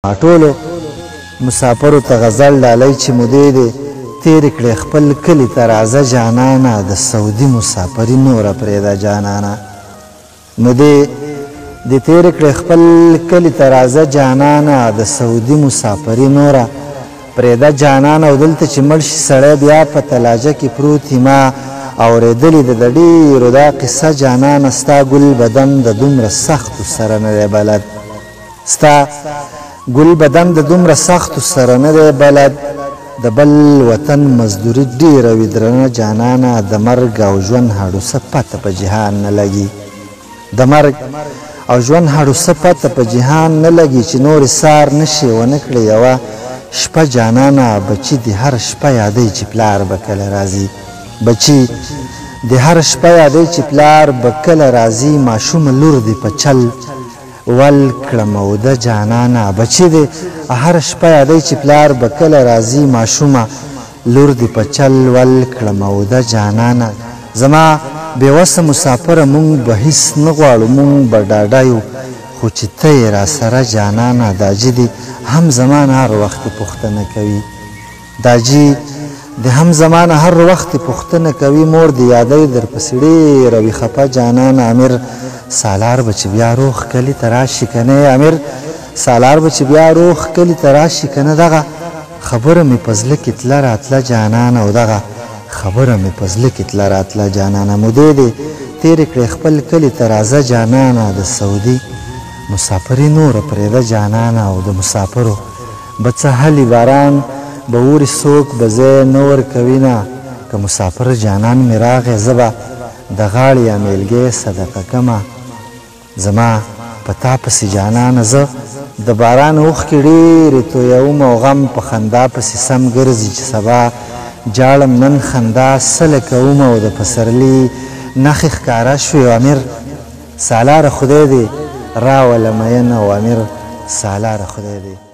ټولو مسافرو ته غزل ډالۍ چې مودې دې تېرې کړې خپل کلي ته راځه جانانه د سعودي مسافري نوره پرېږده جانانه مودې دې تېرې کړې خپل کلي ته راځه جانانه د سعودي مسافري نوره پرېږده جانانه او دلته چې مړ شي سړی بیا په تلاجه کې پروت ما اورېدلې ده د ډېرو دا قصه جانانه ستا ګل بدن د دومره سختو سره نه دی بلد ستا ګل بدن د دومره سختو سره نه دی بلد د بل وطن مزدوري ډېره وي درنه جانانه د مرګ او ژوند هډوسه پته په جهان نه لګي د مرګ او ژوند هډوسه پته په جهان نه لګي چې نورې سار نشي ونه کړې یوه شپه جانانه بچي د هر شپه یادوي چې پلار به کله راځي بچي د هر شپه یادوي چې پلار به کله راځي ماشومه لور دې په چل ول کړم او د جانانه بچي دې هر شپه یادوي چې پلار به کله راځي ماشومه لور دې په چل ول کړم او د جانانه زما بېوسه مسافره مونږ به هیڅ نه غواړو مونږ به ډاډه یو خو چې ته یې راسره جانانه داجي دې هم زمانه هر وخت پوښتنه کوي داجي د هم زمانه هر وخت پوښتنه کوي مور دې یادوي درپسې ډېره وي خفه جانانه امیر سالار به چې بیا روغ کلي ته راشي که نه امیر سالار به چې بیا روغ کلي ته راشي که نه دغه خبره مې په زړه کې تله راتله جانانه او دغه خبره مې په زړه کې تله راتله جانانه مودې دې تېرې کړې خپل کلي ته راځه جانانه د سعودي مسافري نوره پرېږده جانانه او د مسافرو به څه هلي باران به اوري څوک به ځای نه ورکوي نه که مسافر جانان مې راغی زه به د غاړې یا میلګۍ صدقه کمه زما په تا پسې جانانه زه د باران اوښکې ډېرې تویوم او غم په خندا پسې سم ګرځي چې سبا جاړم نن خندا سله کوم او د پسرلي نښې ښکاره شوې او امیر سالاره خدای دې راوله مینه او امیر سالاره خدای دې